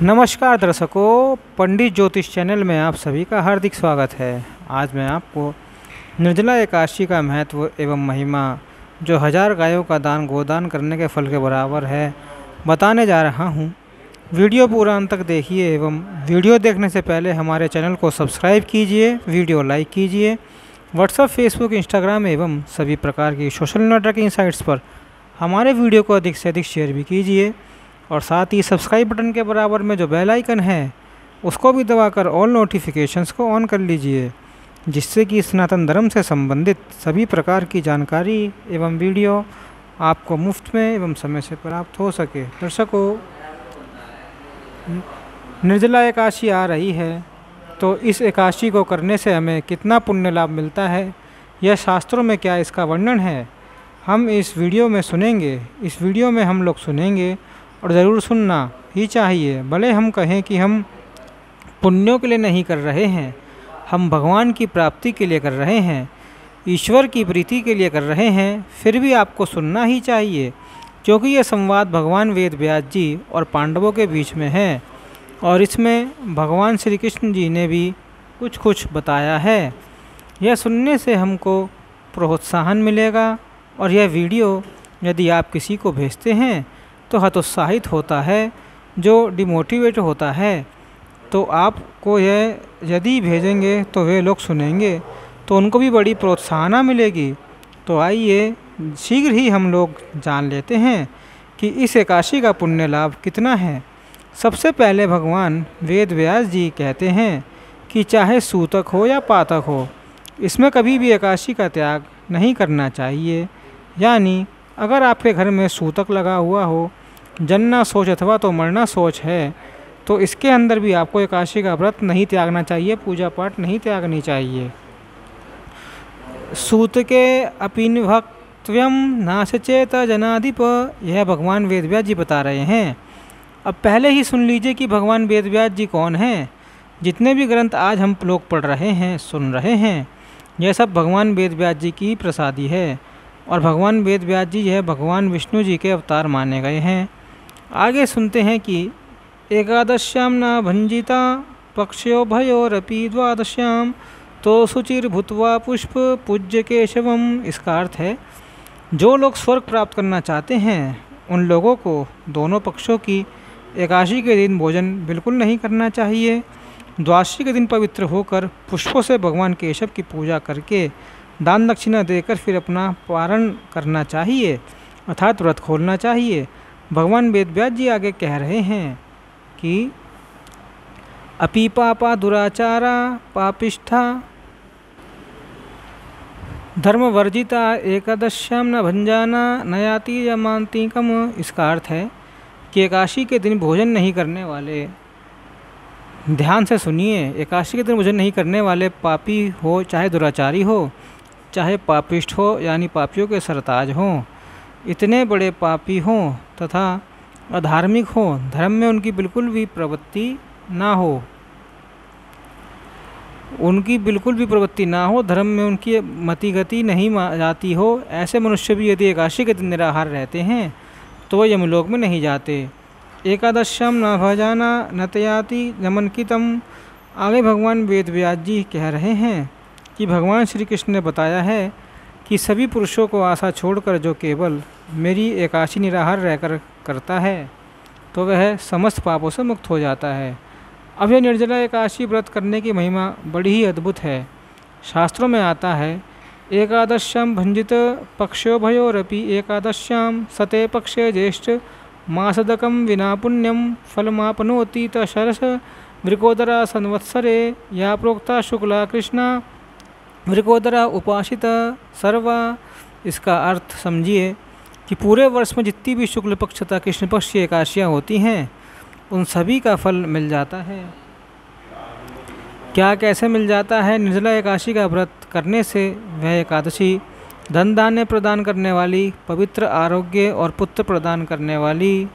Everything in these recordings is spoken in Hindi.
नमस्कार दर्शकों, पंडित ज्योतिष चैनल में आप सभी का हार्दिक स्वागत है। आज मैं आपको निर्जला एकादशी का महत्व एवं महिमा, जो 1000 गायों का दान गोदान करने के फल के बराबर है, बताने जा रहा हूं। वीडियो पूरा अंत तक देखिए एवं वीडियो देखने से पहले हमारे चैनल को सब्सक्राइब कीजिए, वीडियो लाइक कीजिए। व्हाट्सएप, फेसबुक, इंस्टाग्राम एवं सभी प्रकार की सोशल नेटवर्किंग साइट्स पर हमारे वीडियो को अधिक से अधिक शेयर भी कीजिए और साथ ही सब्सक्राइब बटन के बराबर में जो बेल आइकन है उसको भी दबाकर ऑल नोटिफिकेशंस को ऑन कर लीजिए, जिससे कि सनातन धर्म से संबंधित सभी प्रकार की जानकारी एवं वीडियो आपको मुफ्त में एवं समय से प्राप्त हो सके। दर्शकों, निर्जला एकादशी आ रही है, तो इस एकादशी को करने से हमें कितना पुण्य लाभ मिलता है, यह शास्त्रों में क्या इसका वर्णन है, हम इस वीडियो में सुनेंगे। इस वीडियो में हम लोग सुनेंगे और ज़रूर सुनना ही चाहिए। भले हम कहें कि हम पुण्यों के लिए नहीं कर रहे हैं, हम भगवान की प्राप्ति के लिए कर रहे हैं, ईश्वर की प्रीति के लिए कर रहे हैं, फिर भी आपको सुनना ही चाहिए, क्योंकि यह संवाद भगवान वेद व्यास जी और पांडवों के बीच में है और इसमें भगवान श्री कृष्ण जी ने भी कुछ बताया है। यह सुनने से हमको प्रोत्साहन मिलेगा और यह वीडियो यदि आप किसी को भेजते हैं तो हतोत्साहित होता है, जो डिमोटिवेट होता है, तो आपको यह यदि भेजेंगे तो वे लोग सुनेंगे तो उनको भी बड़ी प्रोत्साहना मिलेगी। तो आइए शीघ्र ही हम लोग जान लेते हैं कि इस एकादशी का पुण्य लाभ कितना है। सबसे पहले भगवान वेद व्यास जी कहते हैं कि चाहे सूतक हो या पातक हो, इसमें कभी भी एकादशी का त्याग नहीं करना चाहिए। यानी अगर आपके घर में सूतक लगा हुआ हो, जन्ना सोच अथवा तो मरना सोच है, तो इसके अंदर भी आपको एकादशी का व्रत नहीं त्यागना चाहिए, पूजा पाठ नहीं त्यागनी चाहिए। सूत के अपिनभक्त्यम नाशचेत जनाधिप, यह भगवान वेदव्यास जी बता रहे हैं। अब पहले ही सुन लीजिए कि भगवान वेदव्यास जी कौन हैं। जितने भी ग्रंथ आज हम लोग पढ़ रहे हैं, सुन रहे हैं, यह सब भगवान वेदव्यास जी की प्रसादी है और भगवान वेदव्यास जी यह भगवान विष्णु जी के अवतार माने गए हैं। आगे सुनते हैं कि एकादश्याम न भंजिता पक्षयो भयोरपि द्वादश्याम तो शुचिर्भूत्वा पुष्प पूज्य केशवम। इसका अर्थ है, जो लोग स्वर्ग प्राप्त करना चाहते हैं उन लोगों को दोनों पक्षों की एकादशी के दिन भोजन बिल्कुल नहीं करना चाहिए। द्वादशी के दिन पवित्र होकर पुष्पों से भगवान केशव की पूजा करके दान दक्षिणा देकर फिर अपना पारण करना चाहिए, अर्थात व्रत खोलना चाहिए। भगवान वेदव्यास जी आगे कह रहे हैं कि अपि पापा दुराचारा पापिष्ठा धर्मवर्जिता एकादश्याम न भंजाना नयाति यमांतिकम। इसका अर्थ है कि एकादशी के दिन भोजन नहीं करने वाले, ध्यान से सुनिए, एकादशी के दिन भोजन नहीं करने वाले पापी हो, चाहे दुराचारी हो, चाहे पापिष्ठ हो यानी पापियों के सरताज हों, इतने बड़े पापी हों तथा अधार्मिक हों, धर्म में उनकी बिल्कुल भी प्रवृत्ति ना हो, उनकी बिल्कुल भी प्रवृत्ति ना हो, धर्म में उनकी मति गति नहीं जाती हो, ऐसे मनुष्य भी यदि एकादशी के दिन निराहार रहते हैं तो वह यमलोक में नहीं जाते। एकादश्याम न भजाना न तयाति नमनकितम। आगे भगवान वेद व्यास जी कह रहे हैं कि भगवान श्री कृष्ण ने बताया है कि सभी पुरुषों को आशा छोड़कर जो केवल मेरी एकादशी निराहार रहकर करता है तो वह समस्त पापों से मुक्त हो जाता है। अब यह निर्जला एकादशी व्रत करने की महिमा बड़ी ही अद्भुत है। शास्त्रों में आता है, एकादश्याम भंजित पक्षो भयोरपि एकादश्याम सते पक्षे ज्येष्ठ मासदकम विना पुण्यम फलमापनोति तशरस वृकोदरा संवत्सरे या प्रोक्ता शुक्ला कृष्णा वृकोदरा उपासिता सर्वा। इसका अर्थ समझिए कि पूरे वर्ष में जितनी भी शुक्ल पक्ष तथा कृष्ण पक्ष की एकादशियाँ होती हैं उन सभी का फल मिल जाता है। क्या, कैसे मिल जाता है? निर्जला एकादशी का व्रत करने से वह एकादशी धन धान्य प्रदान करने वाली, पवित्र आरोग्य और पुत्र प्रदान करने वाली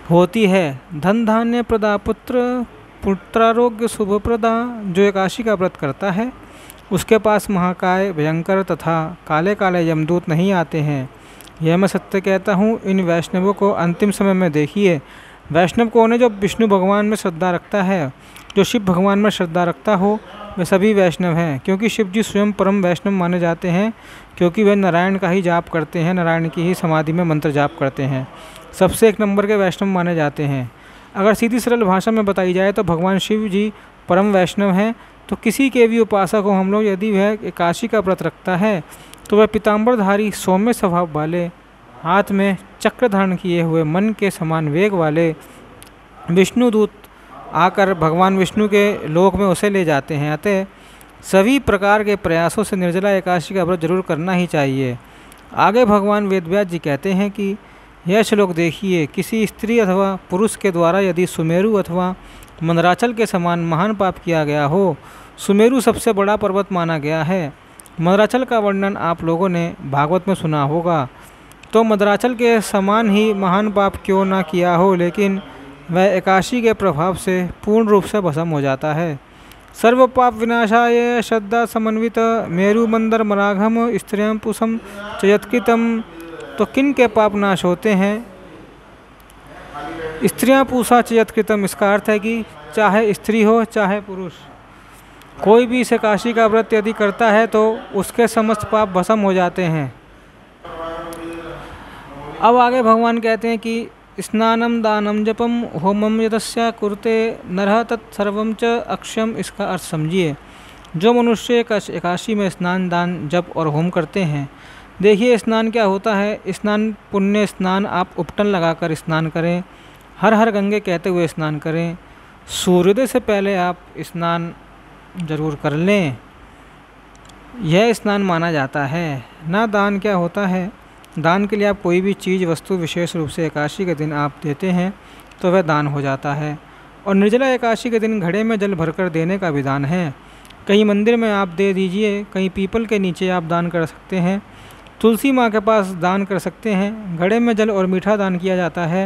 होती है। धन धान्य प्रदा पुत्र पुत्रारोग्य शुभ प्रदा। जो एकादशी का व्रत करता है उसके पास महाकाय, भयंकर तथा काले काले यमदूत नहीं आते हैं। यह मैं सत्य कहता हूँ। इन वैष्णवों को अंतिम समय में देखिए, वैष्णव कौन है? जो विष्णु भगवान में श्रद्धा रखता है, जो शिव भगवान में श्रद्धा रखता हो, वे सभी वैष्णव हैं। क्योंकि शिव जी स्वयं परम वैष्णव माने जाते हैं, क्योंकि वे नारायण का ही जाप करते हैं, नारायण की ही समाधि में मंत्र जाप करते हैं। सबसे एक नंबर के वैष्णव माने जाते हैं। अगर सीधी सरल भाषा में बताई जाए तो भगवान शिव जी परम वैष्णव हैं। तो किसी के भी उपासक को हम लोग यदि वह एकादशी का व्रत रखता है तो वह पीताम्बरधारी सौम्य स्वभाव वाले, हाथ में चक्र धारण किए हुए, मन के समान वेग वाले विष्णुदूत आकर भगवान विष्णु के लोक में उसे ले जाते हैं। अतः सभी प्रकार के प्रयासों से निर्जला एकादशी का व्रत जरूर करना ही चाहिए। आगे भगवान वेदव्यास जी कहते हैं कि यह श्लोक देखिए, किसी स्त्री अथवा पुरुष के द्वारा यदि सुमेरु अथवा मंदराचल के समान महान पाप किया गया हो, सुमेरु सबसे बड़ा पर्वत माना गया है। मंदराचल का वर्णन आप लोगों ने भागवत में सुना होगा। तो मंदराचल के समान ही महान पाप क्यों ना किया हो, लेकिन वह एकादशी के प्रभाव से पूर्ण रूप से भस्म हो जाता है। सर्व पाप विनाशाय श्रद्धा समन्वित मेरु मंदर मराघम स्त्रियं पुषम चयत्कृतम। तो किन के पाप नाश होते हैं? स्त्रियां पूषा चयत्कृतम। इसका अर्थ है कि चाहे स्त्री हो चाहे पुरुष, कोई भी इस एकादशी का व्रत यदि करता है तो उसके समस्त पाप भस्म हो जाते हैं। अब आगे भगवान कहते हैं कि स्नानम दानम जपम होमम यदस्य कुरुते नरः तत्सर्वं च अक्षयम। इसका अर्थ समझिए। जो मनुष्य एकादशी में स्नान, दान, जप और होम करते हैं। देखिए स्नान क्या होता है। स्नान पुण्य स्नान, आप उपटन लगाकर स्नान करें, हर हर गंगे कहते हुए स्नान करें। सूर्योदय से पहले आप स्नान जरूर कर लें, यह स्नान माना जाता है। ना दान क्या होता है? दान के लिए आप कोई भी चीज़, वस्तु विशेष रूप से एकादशी के दिन आप देते हैं तो वह दान हो जाता है। और निर्जला एकादशी के दिन घड़े में जल भरकर देने का विधान है। कहीं मंदिर में आप दे दीजिए, कहीं पीपल के नीचे आप दान कर सकते हैं, तुलसी माँ के पास दान कर सकते हैं। घड़े में जल और मीठा दान किया जाता है।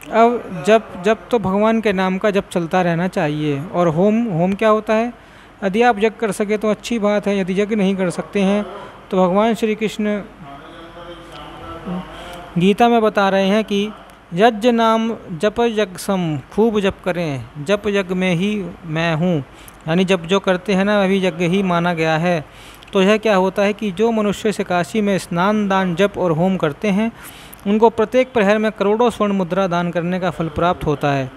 अब जब तो भगवान के नाम का जप चलता रहना चाहिए। और होम क्या होता है? यदि आप यज्ञ कर सके तो अच्छी बात है, यदि यज्ञ नहीं कर सकते हैं तो भगवान श्री कृष्ण गीता में बता रहे हैं कि यज्ञ नाम जप यज्ञ सम, खूब जप करें, जप यज्ञ में ही मैं हूँ। यानी जब जो करते हैं ना वही यज्ञ ही माना गया है। तो यह क्या होता है कि जो मनुष्य इस एकादशी में स्नान, दान, जप और होम करते हैं उनको प्रत्येक प्रहर में करोड़ों स्वर्ण मुद्रा दान करने का फल प्राप्त होता है।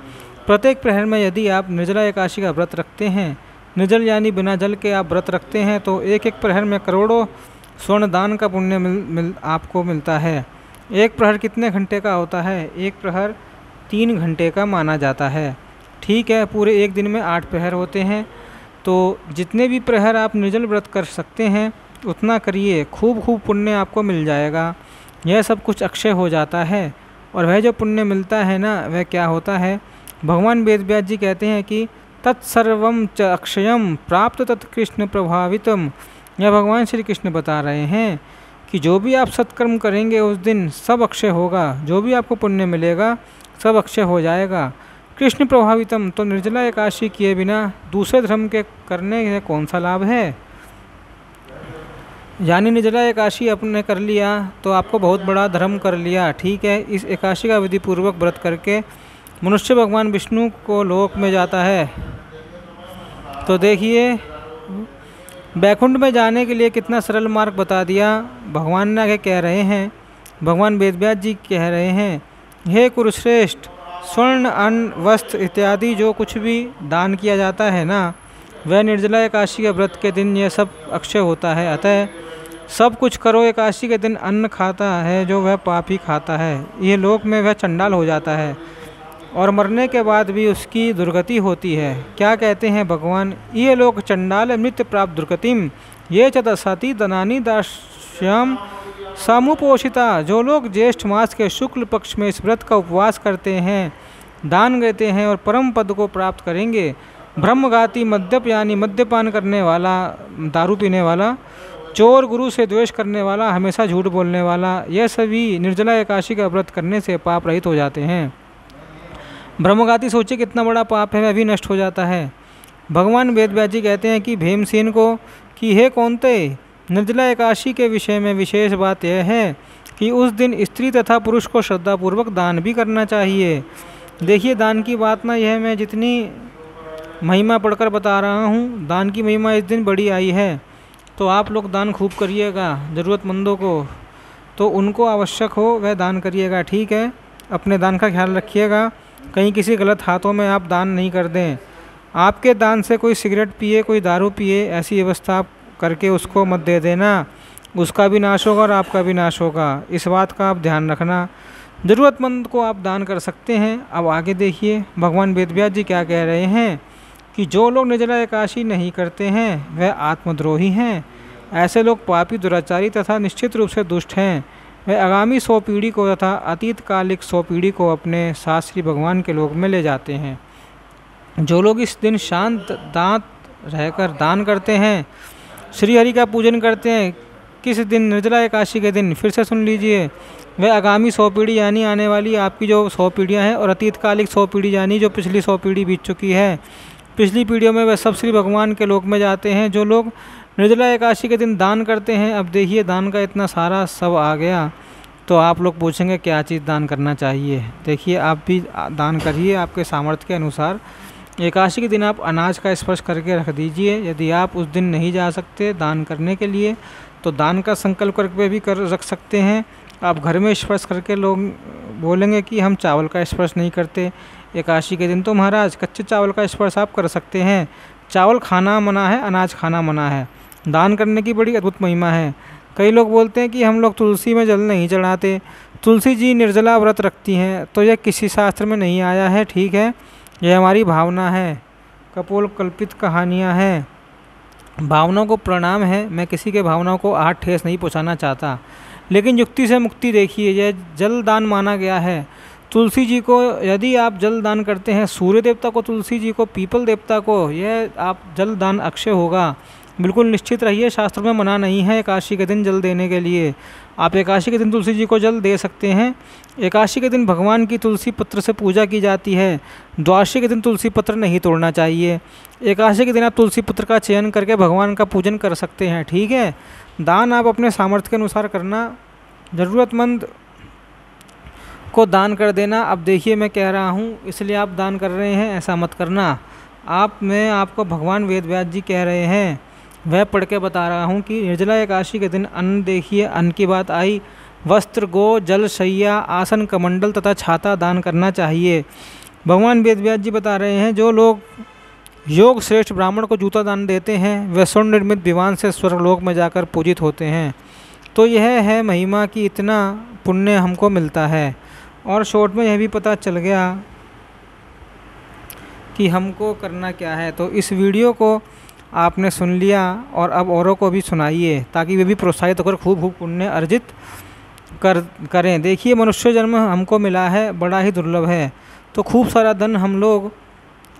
प्रत्येक प्रहर में यदि आप निर्जला एकादशी का व्रत रखते हैं, निर्जल यानी बिना जल के आप व्रत रखते हैं, तो एक एक प्रहर में करोड़ों स्वर्ण दान का पुण्य आपको मिलता है। एक प्रहर कितने घंटे का होता है? एक प्रहर 3 घंटे का माना जाता है। ठीक है, पूरे एक दिन में 8 प्रहर होते हैं। तो जितने भी प्रहर आप निर्जल व्रत कर सकते हैं उतना करिए, खूब पुण्य आपको मिल जाएगा। यह सब कुछ अक्षय हो जाता है। और वह जो पुण्य मिलता है ना, वह क्या होता है? भगवान वेदव्यास जी कहते हैं कि तत्सर्वम च अक्षयम प्राप्त तत्कृष्ण प्रभावितम। यह भगवान श्री कृष्ण बता रहे हैं कि जो भी आप सत्कर्म करेंगे उस दिन सब अक्षय होगा, जो भी आपको पुण्य मिलेगा सब अक्षय हो जाएगा। कृष्ण प्रभावितम, तो निर्जला एकादशी किए बिना दूसरे धर्म के करने से कौन सा लाभ है? यानी निर्जला एकादशी आपने कर लिया तो आपको बहुत बड़ा धर्म कर लिया। ठीक है, इस एकादशी का विधि पूर्वक व्रत करके मनुष्य भगवान विष्णु को लोक में जाता है। तो देखिए बैकुंठ में जाने के लिए कितना सरल मार्ग बता दिया। भगवान ने आगे कह रहे हैं, भगवान वेदव्यास जी कह रहे हैं, हे कुरुश्रेष्ठ, स्वर्ण, अन्न, वस्त्र इत्यादि जो कुछ भी दान किया जाता है ना, वह निर्जला एकादशी के व्रत के दिन यह सब अक्षय होता है। अतः सब कुछ करो। एकादशी के दिन अन्न खाता है जो वह पापी खाता है, ये लोक में वह चंडाल हो जाता है और मरने के बाद भी उसकी दुर्गति होती है। क्या कहते हैं भगवान? ये लोक चंडाल मृत्यु प्राप्त दुर्गतिम ये च दशाति दनानी दास्याम सामुपोषिता। जो लोग ज्येष्ठ मास के शुक्ल पक्ष में इस व्रत का उपवास करते हैं, दान देते हैं और परम पद को प्राप्त करेंगे। ब्रह्मघाती, मद्यप यानी मद्यपान करने वाला, दारू पीने वाला, चोर, गुरु से द्वेष करने वाला, हमेशा झूठ बोलने वाला, यह सभी निर्जला एकादशी का व्रत करने से पाप रहित हो जाते हैं। ब्रह्मघाती सोचे कितना बड़ा पाप है, वह भी नष्ट हो जाता है। भगवान वेदव्यास जी कहते हैं कि भीमसेन को कि हे कौन्ते, निर्जला एकादशी के विषय में विशेष बात यह है कि उस दिन स्त्री तथा पुरुष को श्रद्धापूर्वक दान भी करना चाहिए। देखिए दान की बात ना, यह मैं जितनी महिमा पढ़कर बता रहा हूँ, दान की महिमा इस दिन बड़ी आई है। तो आप लोग दान खूब करिएगा ज़रूरतमंदों को, तो उनको आवश्यक हो वह दान करिएगा, ठीक है। अपने दान का ख्याल रखिएगा, कहीं किसी गलत हाथों में आप दान नहीं कर दें। आपके दान से कोई सिगरेट पिए, कोई दारू पिए, ऐसी व्यवस्था आप करके उसको मत दे देना, उसका भी नाश होगा और आपका भी नाश होगा। इस बात का आप ध्यान रखना। ज़रूरतमंद को आप दान कर सकते हैं। अब आगे देखिए भगवान वेदव्यास जी क्या कह रहे हैं कि जो लोग निर्जला एकादशी नहीं करते हैं वह आत्मद्रोही हैं। ऐसे लोग पापी, दुराचारी तथा निश्चित रूप से दुष्ट हैं। वे आगामी 100 पीढ़ी को तथा अतीत कालिक 100 पीढ़ी को अपने साथ श्री भगवान के लोक में ले जाते हैं। जो लोग इस दिन शांत दांत रहकर दान करते हैं, श्री हरि का पूजन करते हैं, किस दिन? निर्जला एकादशी के दिन। फिर से सुन लीजिए, वह आगामी 100 पीढ़ी यानी आने वाली आपकी जो 100 पीढ़ियाँ हैं, और अतीत कालिक 100 पीढ़ी यानी जो पिछली 100 पीढ़ी बीत चुकी है, पिछली पीढ़ियों में वह सब श्री भगवान के लोक में जाते हैं। जो लोग निर्जला एकादशी के दिन दान करते हैं, अब देखिए दान का इतना सारा सब आ गया, तो आप लोग पूछेंगे क्या चीज़ दान करना चाहिए। देखिए आप भी दान करिए आपके सामर्थ्य के अनुसार। एकादशी के दिन आप अनाज का स्पर्श करके रख दीजिए। यदि आप उस दिन नहीं जा सकते दान करने के लिए, तो दान का संकल्प करके भी कर रख सकते हैं। आप घर में स्पर्श करके लोग बोलेंगे कि हम चावल का स्पर्श नहीं करते एकादशी के दिन, तो महाराज कच्चे चावल का स्पर्श आप कर सकते हैं। चावल खाना मना है, अनाज खाना मना है। दान करने की बड़ी अद्भुत महिमा है। कई लोग बोलते हैं कि हम लोग तुलसी में जल नहीं चढ़ाते। तुलसी जी निर्जला व्रत रखती हैं, तो यह किसी शास्त्र में नहीं आया है, ठीक है। यह हमारी भावना है, कपोल कल्पित कहानियाँ हैं। भावनाओं को प्रणाम है, मैं किसी के भावनाओं को आहट ठेस नहीं पहुँचाना चाहता, लेकिन युक्ति से मुक्ति देखिए। यह जल दान माना गया है। तुलसी जी को यदि आप जल दान करते हैं, सूर्य देवता को, तुलसी जी को, पीपल देवता को, यह आप जल दान अक्षय होगा। बिल्कुल निश्चित रहिए, शास्त्रों में मना नहीं है एकादशी के दिन जल देने के लिए। आप एकादशी के दिन तुलसी जी को जल दे सकते हैं। एकादशी के दिन भगवान की तुलसी पत्र से पूजा की जाती है। द्वादशी के दिन तुलसी पत्र नहीं तोड़ना चाहिए। एकादशी के दिन आप तुलसी पत्र का चयन करके भगवान का पूजन कर सकते हैं, ठीक है। दान आप अपने सामर्थ्य के अनुसार करना, ज़रूरतमंद को दान कर देना। अब देखिए मैं कह रहा हूँ इसलिए आप दान कर रहे हैं, ऐसा मत करना। मैं आपको भगवान वेदव्यास जी कह रहे हैं, वह पढ़ के बता रहा हूँ कि निर्जला एकादशी के दिन अन्न, देखिए अन्न की बात आई, वस्त्र, गो, जल, शैया, आसन, कमंडल तथा छाता दान करना चाहिए। भगवान वेदव्यास जी बता रहे हैं जो लोग योग श्रेष्ठ ब्राह्मण को जूता दान देते हैं, वे स्वर्ण निर्मित विमान से स्वर्गलोक में जाकर पूजित होते हैं। तो यह है महिमा कि इतना पुण्य हमको मिलता है। और शॉर्ट में यह भी पता चल गया कि हमको करना क्या है। तो इस वीडियो को आपने सुन लिया और अब औरों को भी सुनाइए, ताकि वे भी प्रोत्साहित होकर खूब खूब पुण्य अर्जित करें। देखिए मनुष्य जन्म हमको मिला है, बड़ा ही दुर्लभ है। तो खूब सारा धन हम लोग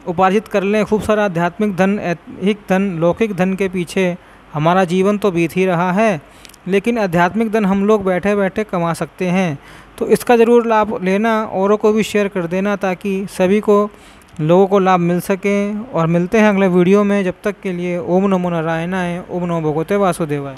उपार्जित कर लें, खूब सारा आध्यात्मिक धन, ऐहिक धन, लौकिक धन के पीछे हमारा जीवन तो बीत ही रहा है, लेकिन आध्यात्मिक धन हम लोग बैठे बैठे कमा सकते हैं। तो इसका ज़रूर लाभ लेना, औरों को भी शेयर कर देना, ताकि सभी को, लोगों को लाभ मिल सके। और मिलते हैं अगले वीडियो में। जब तक के लिए ओम नमो नारायणाय, ओम नमो भगवते वासुदेवाय।